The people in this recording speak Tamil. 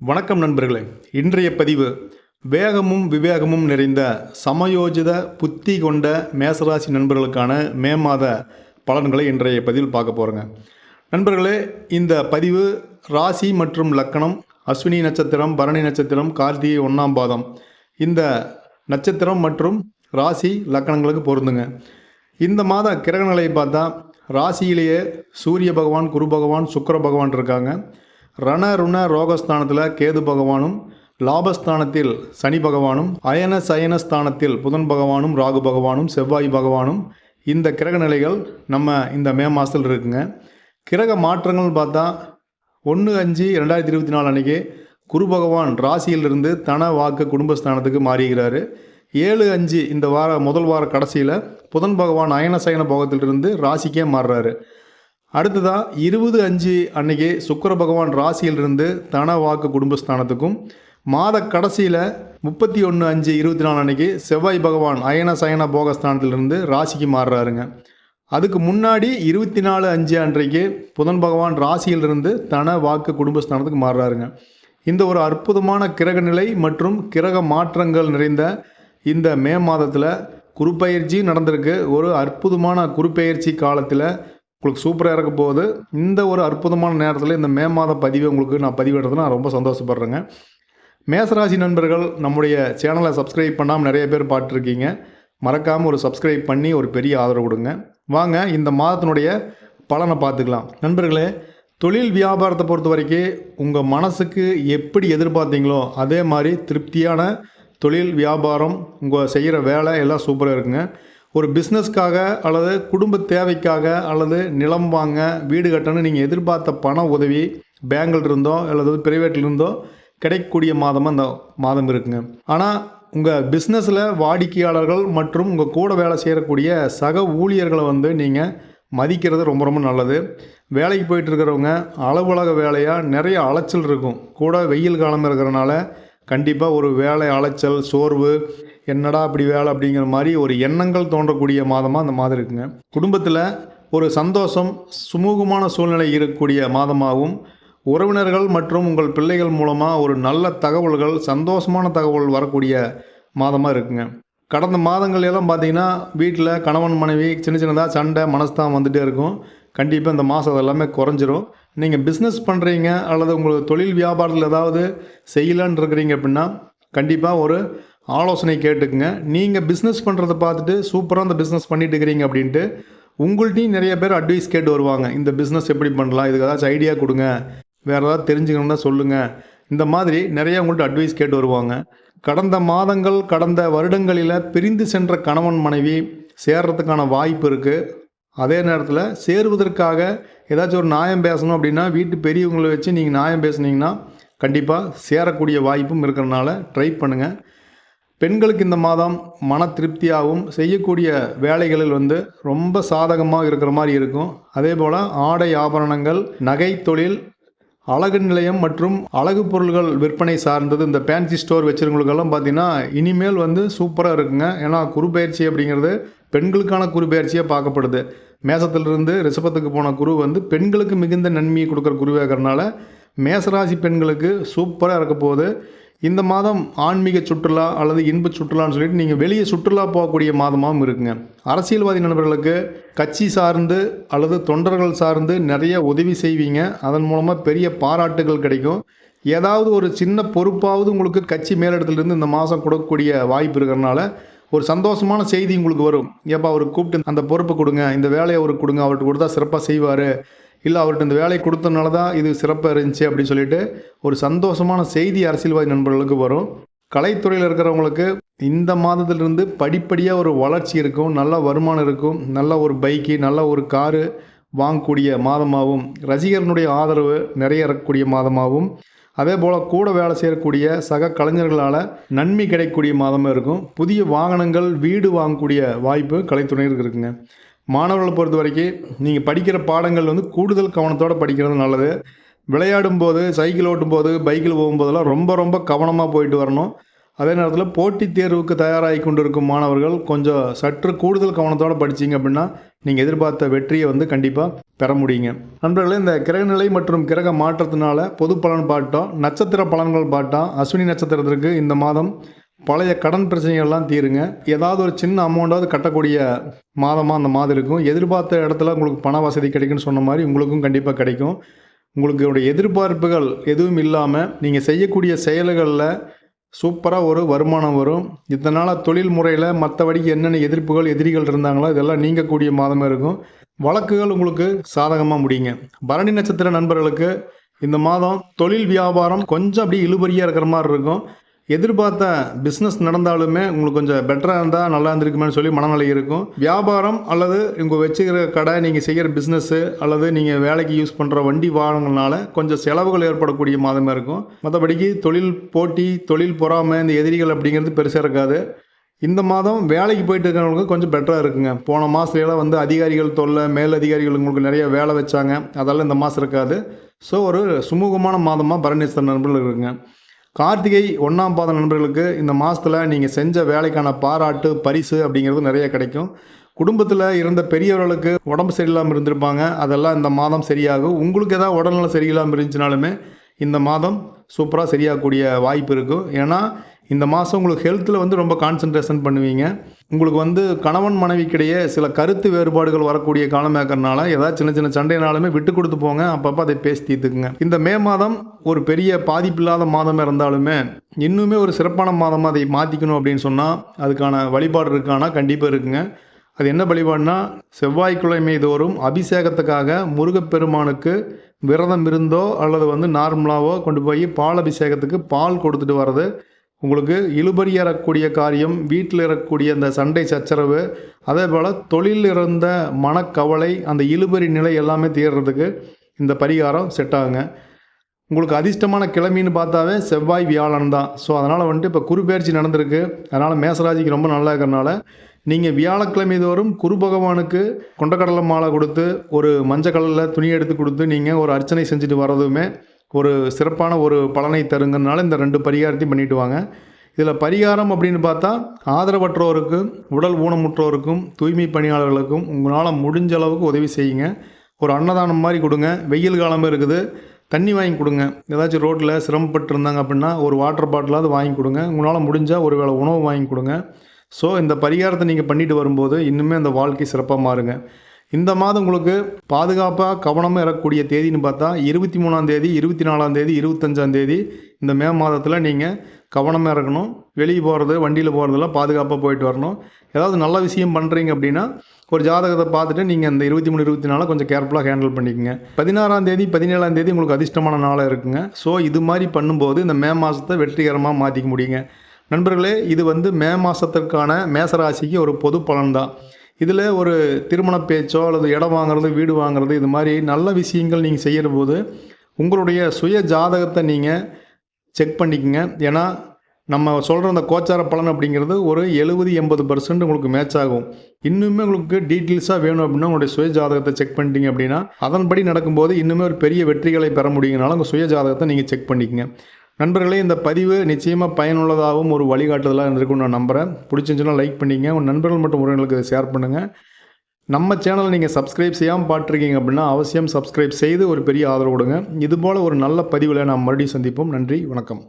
வணக்கம் நண்பர்களே. இன்றைய பதிவு வேகமும் விவேகமும் நிறைந்த சமயோஜித புத்தி கொண்ட மேசராசி நண்பர்களுக்கான மே மாத பலன்களை இன்றைய பதிவில் பார்க்க போகிறோங்க. நண்பர்களே, இந்த பதிவு ராசி மற்றும் லக்கணம், அஸ்வினி நட்சத்திரம், பரணி நட்சத்திரம், கார்த்திகை 1ஆம் பாதம் இந்த நட்சத்திரம் மற்றும் ராசி லக்கணங்களுக்கு பொருந்துங்க. இந்த மாத கிரகநிலையை பார்த்தா ராசியிலேயே சூரிய பகவான், குரு பகவான், சுக்கிர பகவான் இருக்காங்க. ரண ருண ரோகஸ்தானத்தில் கேது பகவானும், லாபஸ்தானத்தில் சனி பகவானும், அயன சயனஸ்தானத்தில் புதன் பகவானும், ராகு பகவானும், செவ்வாய் பகவானும் இந்த கிரக நிலைகள் நம்ம இந்த மே மாதத்தில் இருக்குங்க. கிரக மாற்றங்கள்னு பார்த்தா 1/5/2024 அன்றைக்கி குரு பகவான் ராசியிலிருந்து தன வாக்கு குடும்பஸ்தானத்துக்கு மாறுகிறாரு. 7/5 இந்த முதல் வார கடைசியில் புதன் பகவான் அயன சயன போகத்திலிருந்து ராசிக்கே மாறுறாரு. அடுத்ததாக 20/5 அன்னைக்கு சுக்கிர பகவான் ராசியிலிருந்து தன வாக்கு குடும்பஸ்தானத்துக்கும், மாத கடைசியில் 31/5/24 அன்னைக்கு செவ்வாய் பகவான் அயன சயன போகஸ்தானத்திலிருந்து ராசிக்கு மாறுறாருங்க. அதுக்கு முன்னாடி 24/5 அன்றைக்கு புதன் பகவான் ராசியிலிருந்து தன வாக்கு குடும்பஸ்தானத்துக்கு மாறுறாருங்க. இந்த ஒரு அற்புதமான கிரக நிலை மற்றும் கிரக மாற்றங்கள் நிறைந்த இந்த மே மாதத்தில் குருப்பெயர்ச்சி நடந்திருக்கு. ஒரு அற்புதமான குருப்பெயர்ச்சி காலத்தில் உங்களுக்கு சூப்பராக இருக்க போகுது. இந்த ஒரு அற்புதமான நேரத்தில் இந்த மே மாத பதிவை உங்களுக்கு நான் பதிவிடுறது நான் ரொம்ப சந்தோஷப்படுறேங்க. மேசராசி நண்பர்கள் நம்முடைய சேனலை சப்ஸ்கிரைப் பண்ணாமல் நிறைய பேர் பார்த்துருக்கீங்க. மறக்காமல் ஒரு சப்ஸ்கிரைப் பண்ணி ஒரு பெரிய ஆதரவு கொடுங்க. வாங்க இந்த மாதத்தினுடைய பலனை பார்த்துக்கலாம். நண்பர்களே, தொழில் வியாபாரத்தை பொறுத்த வரைக்கும் உங்கள் மனசுக்கு எப்படி எதிர்பார்த்தீங்களோ அதே மாதிரி திருப்தியான தொழில் வியாபாரம், உங்கள் செய்கிற வேலை எல்லாம் சூப்பராக இருக்குங்க. ஒரு பிஸ்னஸ்க்காக அல்லது குடும்ப தேவைக்காக அல்லது நிலம் வாங்க, வீடு கட்டணும்னு நீங்கள் எதிர்பார்த்த பண உதவி பேங்கில் இருந்தோ அல்லது பிரைவேட்டில் இருந்தோ கிடைக்கக்கூடிய மாதமாக இந்த மாதம் இருக்குங்க. ஆனால் உங்கள் பிஸ்னஸில் வாடிக்கையாளர்கள் மற்றும் உங்கள் கூட வேலை செய்யக்கூடிய சக ஊழியர்களை நீங்கள் மதிக்கிறது ரொம்ப ரொம்ப நல்லது. வேலைக்கு போயிட்டு இருக்கிறவங்க அலுவலக வேலையாக நிறைய அலைச்சல் இருக்கும். கூட வெயில் காலம் இருக்கிறனால கண்டிப்பாக ஒரு வேலை அலைச்சல், சோர்வு, என்னடா அப்படி வேலை அப்படிங்கிற மாதிரி ஒரு எண்ணங்கள் தோன்றக்கூடிய மாதமாக அந்த மாதம் இருக்குங்க. குடும்பத்தில் ஒரு சந்தோஷம், சுமூகமான சூழ்நிலை இருக்கக்கூடிய மாதமாகவும், உறவினர்கள் மற்றும் உங்கள் பிள்ளைகள் மூலமாக ஒரு நல்ல தகவல்கள், சந்தோஷமான தகவல் வரக்கூடிய மாதமாக இருக்குங்க. கடந்த மாதங்கள் எல்லாம் பார்த்திங்கன்னா வீட்டில் கணவன் மனைவி சின்ன சின்னதாக சண்டை மனஸ்தான் வந்துகிட்டே இருக்கும். கண்டிப்பாக இந்த மாதம் எல்லாமே குறைஞ்சிரும். நீங்கள் பிஸ்னஸ் பண்ணுறீங்க அல்லது உங்களுக்கு தொழில் வியாபாரத்தில் ஏதாவது செய்யலான்னு இருக்கிறீங்க அப்படின்னா கண்டிப்பாக ஒரு ஆலோசனை கேட்டுக்குங்க. நீங்கள் பிஸ்னஸ் பண்ணுறதை பார்த்துட்டு சூப்பராக அந்த பிஸ்னஸ் பண்ணிட்டு இருக்கிறீங்க அப்படின்ட்டு உங்கள்கிட்டையும் நிறைய பேர் அட்வைஸ் கேட்டு வருவாங்க. இந்த பிஸ்னஸ் எப்படி பண்ணலாம், இதுக்கு ஏதாச்சும் ஐடியா கொடுங்க, வேறு ஏதாவது தெரிஞ்சுக்கணும்னா சொல்லுங்கள், இந்த மாதிரி நிறைய உங்கள்கிட்ட அட்வைஸ் கேட்டு வருவாங்க. கடந்த மாதங்கள், கடந்த வருடங்களில் பிரிந்து சென்ற கணவன் மனைவி சேர்றதுக்கான வாய்ப்பு இருக்குது. அதே நேரத்தில் சேருவதற்காக ஏதாச்சும் ஒரு நியாயம் பேசணும் அப்படின்னா வீட்டு பெரியவங்களை வச்சு நீங்கள் நியாயம் பேசுனீங்கன்னா கண்டிப்பாக சேரக்கூடிய வாய்ப்பும் இருக்கிறனால ட்ரை பண்ணுங்கள். பெண்களுக்கு இந்த மாதம் மன திருப்தியாகவும் செய்யக்கூடிய வேலைகளில் ரொம்ப சாதகமாக இருக்கிற மாதிரி இருக்கும். அதே போல் ஆடை ஆபரணங்கள், நகை தொழில், அழகு நிலையம் மற்றும் அழகு பொருள்கள் விற்பனை சார்ந்தது இந்த ஃபேன்சி ஸ்டோர் வச்சுருவங்களுக்கெல்லாம் பார்த்திங்கன்னா இனிமேல் சூப்பராக இருக்குங்க. ஏன்னா குருப்பெயர்ச்சி அப்படிங்கிறது பெண்களுக்கான குருப்பெயர்ச்சியாக பார்க்கப்படுது. மேசத்திலிருந்து ரிஷபத்துக்கு போன குரு பெண்களுக்கு மிகுந்த நன்மையை கொடுக்குற குருவாகிறனால மேசராசி பெண்களுக்கு சூப்பராக இருக்க போகுது. இந்த மாதம் ஆன்மீக சுற்றுலா அல்லது இன்ப சுற்றுலான்னு சொல்லிட்டு நீங்கள் வெளியே சுற்றுலா போகக்கூடிய மாதமாகவும் இருக்குங்க. அரசியல்வாதி நண்பர்களுக்கு கட்சி சார்ந்து அல்லது தொண்டர்கள் சார்ந்து நிறைய உதவி செய்வீங்க. அதன் மூலமாக பெரிய பாராட்டுகள் கிடைக்கும். ஏதாவது ஒரு சின்ன பொறுப்பாவது உங்களுக்கு கட்சி மேலிடத்துலேருந்து இந்த மாதம் கொடுக்கக்கூடிய வாய்ப்பு இருக்கிறனால ஒரு சந்தோஷமான செய்தி உங்களுக்கு வரும். ஏப்பா அவருக்கு கூப்பிட்டு அந்த பொறுப்பை கொடுங்க, இந்த வேலையை அவருக்கு கொடுங்க, அவர்கிட்ட கொடுத்தா சிறப்பாக செய்வார், இல்லை அவர்கிட்ட இந்த வேலையை கொடுத்தனால தான் இது சிறப்பாக இருந்துச்சு அப்படின்னு சொல்லிட்டு ஒரு சந்தோஷமான செய்தி அரசியல்வாதி நண்பர்களுக்கு வரும். கலைத்துறையில் இருக்கிறவங்களுக்கு இந்த மாதத்திலிருந்து படிப்படியாக ஒரு வளர்ச்சி இருக்கும், நல்ல வருமானம் இருக்கும், நல்ல ஒரு பைக்கு, நல்ல ஒரு காரு வாங்கக்கூடிய மாதமாகவும், ரசிகர்களுடைய ஆதரவு நிறைய இருக்கக்கூடிய மாதமாகவும், அதே போல் கூட வேலை செய்யக்கூடிய சக கலைஞர்களால் நன்மை கிடைக்கக்கூடிய மாதமாக இருக்கும். புதிய வாகனங்கள், வீடு வாங்கக்கூடிய வாய்ப்பு கலைத்துறையிற்கு இருக்குங்க. மாணவர்களை பொறுத்த வரைக்கும் நீங்கள் படிக்கிற பாடங்கள் கூடுதல் கவனத்தோடு படிக்கிறது நல்லது. விளையாடும் போது, சைக்கிள் ஓட்டும் போது, பைக்கில் போகும்போதெல்லாம் ரொம்ப ரொம்ப கவனமாக போயிட்டு வரணும். அதே நேரத்தில் போட்டித் தேர்வுக்கு தயாராகி கொண்டு இருக்கும் மாணவர்கள் கொஞ்சம் சற்று கூடுதல் கவனத்தோடு படிச்சிங்க அப்படின்னா நீங்கள் எதிர்பார்த்த வெற்றியை வந்து கண்டிப்பாக பெற முடியுங்க. நண்பர்களே, இந்த கிரகநிலை மற்றும் கிரக மாற்றத்தினால பொது பலன் பார்த்தோம், நட்சத்திர பலன்கள் பார்த்தோம். அஸ்வினி நட்சத்திரத்திற்கு இந்த மாதம் பழைய கடன் பிரச்சனைகள்லாம் தீருங்க. ஏதாவது ஒரு சின்ன அமௌண்ட்டாவது கட்டக்கூடிய மாதமாக அந்த மாதம் இருக்கும். எதிர்பார்த்த இடத்துல உங்களுக்கு பண வசதி கிடைக்குன்னு சொன்ன மாதிரி உங்களுக்கும் கண்டிப்பாக கிடைக்கும். உங்களுக்கு எதிர்பார்ப்புகள் எதுவும் இல்லாமல் நீங்கள் செய்யக்கூடிய செயல்களில் சூப்பராக ஒரு வருமானம் வரும். இதனால் தொழில் முறையில் மற்றபடிக்கு என்னென்ன எதிர்ப்புகள் எதிரிகள் இருந்தாங்களோ இதெல்லாம் நீங்கக்கூடிய மாதமாக இருக்கும். வழக்குகள் உங்களுக்கு சாதகமாக முடியுங்க. பரணி நட்சத்திர நண்பர்களுக்கு இந்த மாதம் தொழில் வியாபாரம் கொஞ்சம் அப்படியே இழுபறியாக இருக்கிற மாதிரி இருக்கும். எதிர்பார்த்த பிஸ்னஸ் நடந்தாலுமே உங்களுக்கு கொஞ்சம் பெட்டராக இருந்தால் நல்லா இருந்திருக்குமேனு சொல்லி மனநிலை இருக்கும். வியாபாரம் அல்லது உங்கள் வச்சுக்கிற கடை, நீங்கள் செய்கிற பிஸ்னஸ்ஸு அல்லது நீங்கள் வேலைக்கு யூஸ் பண்ணுற வண்டி வாகனங்கள்னால கொஞ்சம் செலவுகள் ஏற்படக்கூடிய மாதமாக இருக்கும். மற்றபடிக்கு தொழில் போட்டி, தொழில் பொறாமை, இந்த எதிரிகள் அப்படிங்கிறது பெருசாக இருக்காது. இந்த மாதம் வேலைக்கு போயிட்டு இருக்கிறவங்களுக்கு கொஞ்சம் பெட்டராக இருக்குங்க. போன மாதத்துலாம் வந்து அதிகாரிகள் தொல்லை, மேல் அதிகாரிகள் உங்களுக்கு நிறைய வேலை வச்சாங்க, அதெல்லாம் இந்த மாதம் இருக்காது. ஸோ ஒரு சுமூகமான மாதமாக பரணி நட்சத்திர நண்பர்கள் இருக்குங்க. கார்த்திகை 1ஆம் பாத நண்பர்களுக்கு இந்த மாதத்தில் நீங்கள் செஞ்ச வேலைக்கான பாராட்டு, பரிசு அப்படிங்கிறது நிறைய கிடைக்கும். குடும்பத்தில் இருந்த பெரியவர்களுக்கு உடம்பு சரியில்லாமல் இருந்திருப்பாங்க, அதெல்லாம் இந்த மாதம் சரியாகும். உங்களுக்கு ஏதாவது உடல்நலம் சரியில்லாமல் இருந்துச்சுனாலுமே இந்த மாதம் சூப்பராக சரியாகக்கூடிய வாய்ப்பு இருக்கும். ஏன்னா இந்த மாதம் உங்களுக்கு ஹெல்த்தில் வந்து ரொம்ப கான்சன்ட்ரேஷன் பண்ணுவீங்க. உங்களுக்கு வந்து கணவன் மனைவிக்கிடையே சில கருத்து வேறுபாடுகள் வரக்கூடிய காலமாக இருக்கிறனால ஏதாவது சின்ன சின்ன சண்டைனாலுமே விட்டு கொடுத்து போங்க, அப்பப்போ அதை பேசி தீர்த்துக்குங்க. இந்த மே மாதம் ஒரு பெரிய பாதிப்பில்லாத மாதமாக இருந்தாலுமே இன்னுமே ஒரு சிறப்பான மாதமாக அதை மாற்றிக்கணும் அப்படின்னு சொன்னால் அதுக்கான வழிபாடு இருக்கானா கண்டிப்பாக இருக்குங்க. அது என்ன வழிபாடுனா, செவ்வாய்க்கிழமை தோறும் அபிஷேகத்துக்காக முருகப்பெருமானுக்கு விரதம் இருந்தோ அல்லது வந்து நார்மலாவோ கொண்டு போய் பால் அபிஷேகத்துக்கு பால் கொடுத்துட்டு வர்றது உங்களுக்கு இழுபறி ஏறக்கூடிய காரியம், வீட்டில் இருக்கக்கூடிய அந்த சண்டை சச்சரவு, அதே போல் தொழில் இருந்த மனக்கவலை, அந்த இழுபறி நிலை எல்லாமே தீர்றதுக்கு இந்த பரிகாரம் செட் ஆகுங்க. உங்களுக்கு அதிர்ஷ்டமான கிழமைன்னு பார்த்தாவே செவ்வாய், வியாழன் தான். ஸோ அதனால் வந்துட்டு இப்போ குரு பெயர்ச்சி நடந்திருக்கு. அதனால் மேசராசிக்கு ரொம்ப நல்லா இருக்கிறனால நீங்கள் வியாழக்கிழமை தோறும் குரு பகவானுக்கு கொண்டக்கடலை மாலை கொடுத்து, ஒரு மஞ்சள் கலரில் துணி எடுத்து கொடுத்து நீங்கள் ஒரு அர்ச்சனை செஞ்சுட்டு வர்றதுமே ஒரு சிறப்பான ஒரு பலனை தருங்கனால இந்த 2 பரிகாரத்தையும் பண்ணிட்டு வாங்க. இதில் பரிகாரம் அப்படின்னு பார்த்தா, ஆதரவற்றோருக்கும், உடல் ஊனமுற்றோருக்கும், தூய்மை பணியாளர்களுக்கும் உங்களால் முடிஞ்ச அளவுக்கு உதவி செய்யுங்க. ஒரு அன்னதானம் மாதிரி கொடுங்க. வெயில் காலமே இருக்குது, தண்ணி வாங்கி கொடுங்க. ஏதாச்சும் ரோட்டில் சிரமப்பட்டு இருந்தாங்க அப்படின்னா ஒரு வாட்டர் பாட்டிலாவது வாங்கி கொடுங்க. உங்களால் முடிஞ்சால் ஒரு வேளை உணவு வாங்கி கொடுங்க. ஸோ இந்த பரிகாரத்தை நீங்கள் பண்ணிட்டு வரும்போது இன்னுமே அந்த வாழ்க்கை சிறப்பாக மாறுங்க. இந்த மாதம் உங்களுக்கு பாதுகாப்பாக கவனமாக இருக்கக்கூடிய தேதின்னு பார்த்தா 23ஆம் தேதி, 24ஆம் தேதி, 25ஆம் தேதி இந்த மே மாதத்தில் நீங்கள் கவனமாக இருக்கணும். வெளியே போகிறது, வண்டியில் போகிறதெல்லாம் பாதுகாப்பாக போயிட்டு வரணும். ஏதாவது நல்ல விஷயம் பண்ணுறீங்க அப்படின்னா ஒரு ஜாதகத்தை பார்த்துட்டு நீங்கள் இந்த 23, 24 கொஞ்சம் கேர்ஃபுல்லாக ஹேண்டில் பண்ணிக்கோங்க. 16ஆம் தேதி, 17ஆம் தேதி உங்களுக்கு அதிர்ஷ்டமான நாளாக இருக்குங்க. ஸோ இது மாதிரி பண்ணும்போது இந்த மே மாதத்தை வெற்றிகரமாக மாற்றிக்க முடியுங்க. நண்பர்களே, இது வந்து மே மாதத்திற்கான மேசராசிக்கு ஒரு பொது பலன் தான். இதில் ஒரு திருமண பேச்சோ அல்லது இடம் வாங்குறது, வீடு வாங்குறது, இது மாதிரி நல்ல விஷயங்கள் நீங்கள் செய்கிற போது உங்களுடைய சுய ஜாதகத்தை நீங்கள் செக் பண்ணிக்கோங்க. ஏன்னா நம்ம சொல்கிற அந்த கோச்சார பலன் அப்படிங்கிறது ஒரு 70-80% உங்களுக்கு மேட்ச் ஆகும். இன்னுமே உங்களுக்கு டீட்டெயில்ஸாக வேணும் அப்படின்னா உங்களுடைய சுய ஜாதகத்தை செக் பண்ணிட்டீங்க அப்படின்னா அதன்படி நடக்கும்போது இன்னுமே ஒரு பெரிய வெற்றிகளை பெற முடியுங்கனால உங்கள் சுய ஜாதகத்தை நீங்கள் செக் பண்ணிக்கங்க. நண்பர்களே, இந்த பதிவு நிச்சயமாக பயனுள்ளதாகவும் ஒரு வழிகாட்டுதலாக இருந்திருக்குன்னு நான் நம்புகிறேன். பிடிச்சிருந்துச்சுன்னா லைக் பண்ணிங்க, உங்கள் நண்பர்கள் மற்றும் உறவினர்களுக்கு இதை ஷேர் பண்ணுங்கள். நம்ம சேனலை நீங்கள் சப்ஸ்கிரைப் செய்யாமல் பார்த்துருக்கீங்க அப்படின்னா அவசியம் சப்ஸ்கிரைப் செய்து ஒரு பெரிய ஆதரவு கொடுங்க. இதுபோல் ஒரு நல்ல பதிவில் நாம் மறுபடியும் சந்திப்போம். நன்றி, வணக்கம்.